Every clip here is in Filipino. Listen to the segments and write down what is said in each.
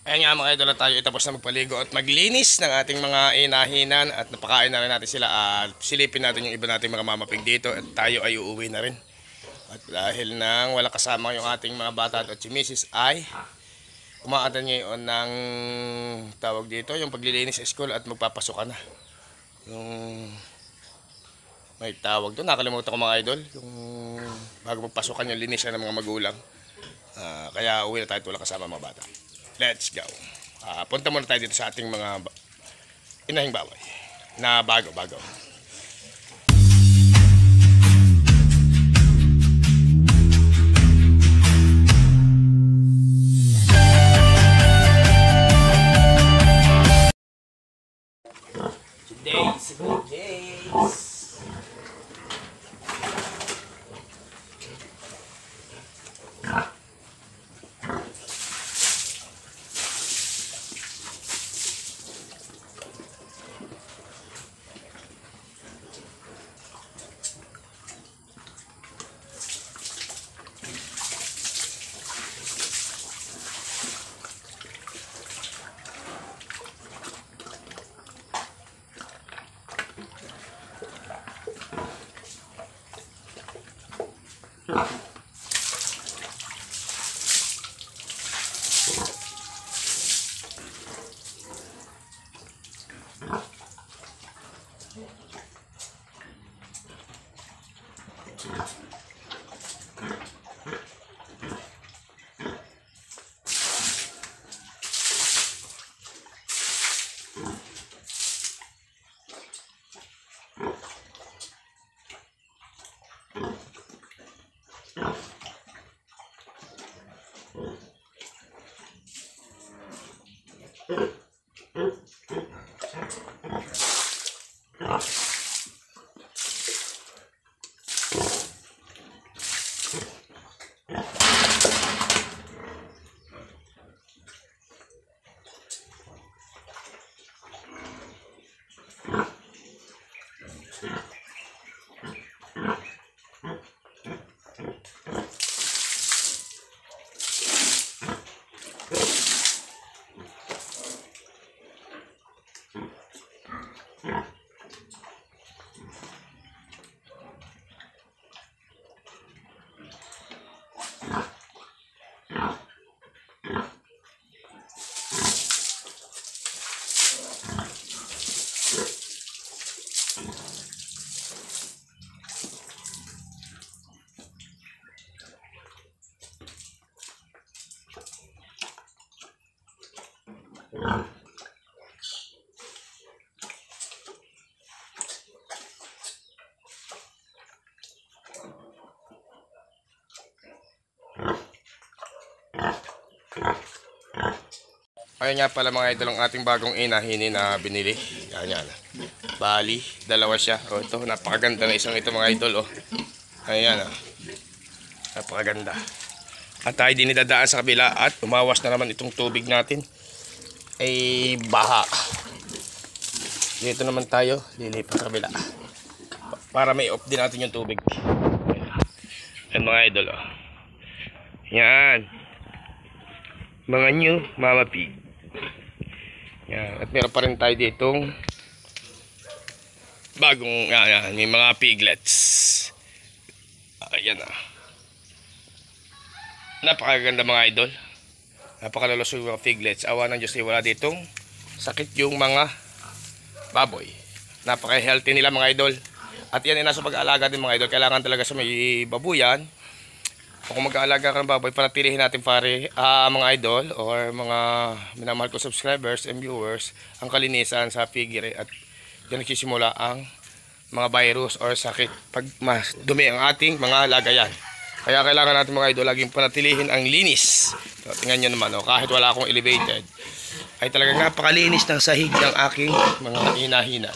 Ayan nga mga idol, tayo tapos na magpaligo at maglinis ng ating mga inahinan at napakain na rin natin sila at silipin natin yung iba nating mga mamapig dito at tayo ay uuwi na rin. At dahil nang wala kasama yung ating mga bata at si Mrs. ay umaatan ngayon ng tawag dito yung paglilinis sa school at magpapasok na. Yung may tawag doon, nakalimutan ko mga idol, yung bago magpasukan yung linisan ng mga magulang. Kaya uwi na tayo at wala kasama mga bata. Let's go. Punta muna tayo dito sa ating mga inahing baway na bago. Good days. Ayun nga pala mga idol ang ating bagong inahinin na binili. Yan. Bali, dalawa siya. O ito, napakaganda na isang ito mga idol. Ayan. Napakaganda. At tayo din idadaan sa kabila at umawas na naman itong tubig natin. Ay baha. Dito naman tayo, lilipat sa kabila. Para may off din natin yung tubig. Ayan mga idol. Yan. Mga new mama pig. Yan. At meron pa rin tayo ditong bagong may mga piglets. Ayan napakaganda mga idol. Napakalulusog mga piglets. Awa ng Diyos ay wala ditong sakit yung mga baboy. Napaka-healthy nila mga idol. At yan ay nasa pag-aalaga din mga idol. Kailangan talaga sa may babuyan. Kung mag-aalaga ka ng baboy, panatilihin natin pare mga idol or mga minamahal ko subscribers and viewers ang kalinisan sa piggery at diyan nagsisimula ang mga virus or sakit pag mas dumi ang ating mga lagayan. Kaya kailangan natin mga idol laging panatilihin ang linis. So, tingnan nyo naman kahit wala akong elevated ay talagang napakalinis ng sahig ng aking mga inahina.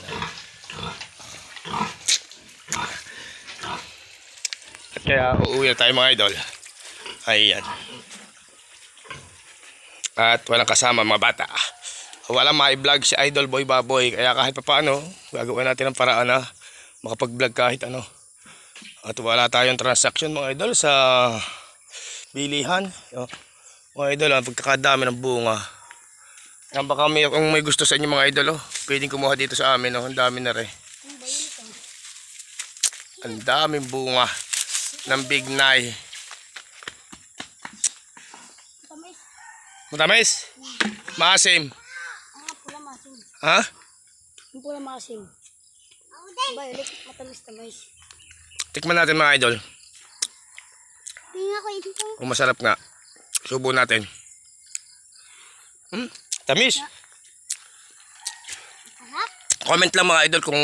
At kaya uuwi na tayo mga idol. Ayan. At walang kasama mga bata. Walang ma-vlog si Idol Boy Baboy. Kaya kahit pa paano, gagawin natin ang paraan na makapag-vlog kahit ano. At wala tayong transaction mga idol sa bilihan. Mga idol, ang pagkakadami ng bunga. Yan baka kung may gusto sa inyo mga idol, oh, pwedeng kumuha dito sa amin. Oh. Ang dami na rin. Ang daming bunga ng bignay. Matamis? Maasim? Pula maasim. Ha? Pula maasim. Violet, matamis-tamis. Tikman natin mga idol. Tingnan ko ito. Kung masarap nga. Subo natin. Tamis. Sarap. Comment lang mga idol kung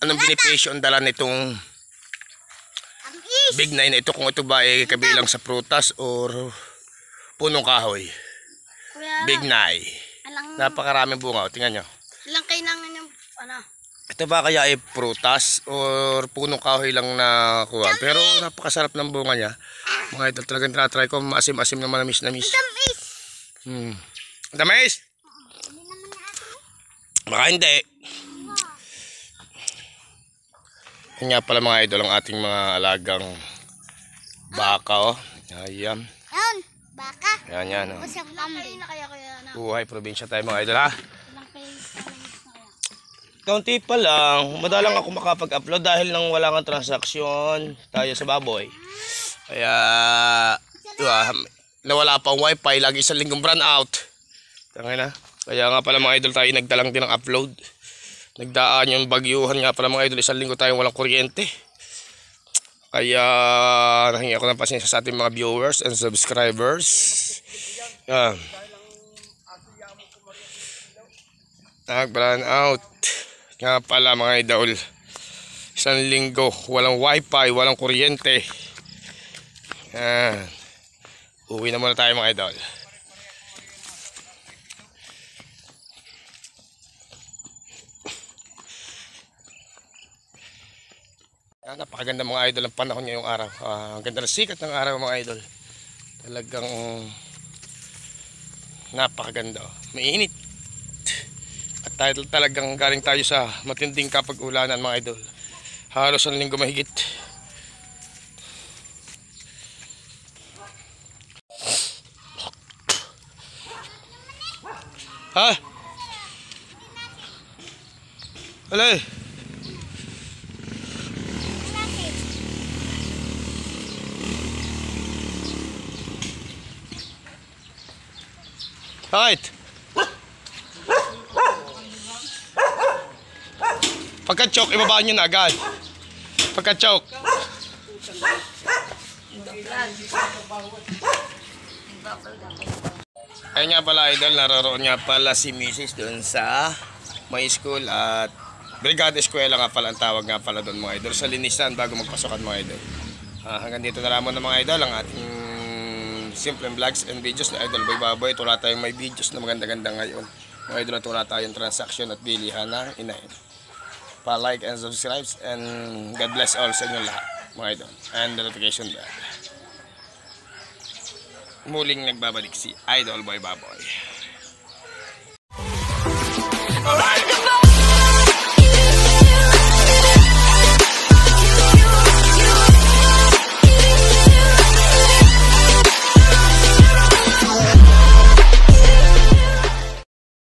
anong benepisyo ang dala nitong Tamis. bignay na ito. Kung ito ba ay kabilang sa prutas or punong kahoy. Bignay. Napakaraming bunga. O, tingnan nyo. Ilang kailangan yung ano? Ito ba kaya ay prutas or punong kahoy lang na kuha? Pero napakasarap ng bunga niya. Mga idol, talagang tinatry ko. Maasim-asim na manamis-namis. Tamis. Tamis! Baka hindi. Yan nga pala mga idol ang ating mga alagang baka. Oh. Ayan. Yan, baka. Yan. Oh. Masang kambing. Buhay probinsya tayo mga idol ha. Ilang kailangan Kaunti pa lang. Madalang ako makapag-upload dahil nang wala nga transaksyon tayo sa baboy. Kaya nawala pa ang wifi. Lagi isang linggong brownout out. Tangina. Kaya nga pala mga idol tayo nagdalang din ng upload. Nagdaan yung bagyuhan nga pala mga idol. Isang linggo tayo walang kuryente. Kaya nahingi ako ng pasensya sa ating mga viewers and subscribers. Yan. Nag-brown out. Nga pala mga idol. Isang linggo. Walang wifi. Walang kuryente. Yan. Uwi na muna tayo mga idol. Napakaganda mga idol ang panahon ngayong araw. Ang ganda ng sikat ng araw mga idol. Talagang napakaganda. Mainit. At talagang galing tayo sa matinding kapag-ulanan mga idol. Halos ang linggo mahigit. Ha? Wala eh. Right. Pagka-choke, ibabaan nyo na agad. Pagka-choke. Ayun nga pala idol, naroon nga pala si Mrs. doon sa may school at Brigada Eskwela nga pala ang tawag nga pala doon mga idol. Sa linisan bago magpasokan mga idol. Hanggang dito na lamang na mga idol ang ating simple vlogs and videos na Idol Boy Baboy. Wala tayong may videos na maganda-ganda ngayon. Mga idol, at wala tayong transaction at bilihan ng inahin. Pa-like and subscribe and God bless all sa inyo lahat mga idol. And the notification bell. Muling nagbabalik si Idol Boy Baboy. Alright!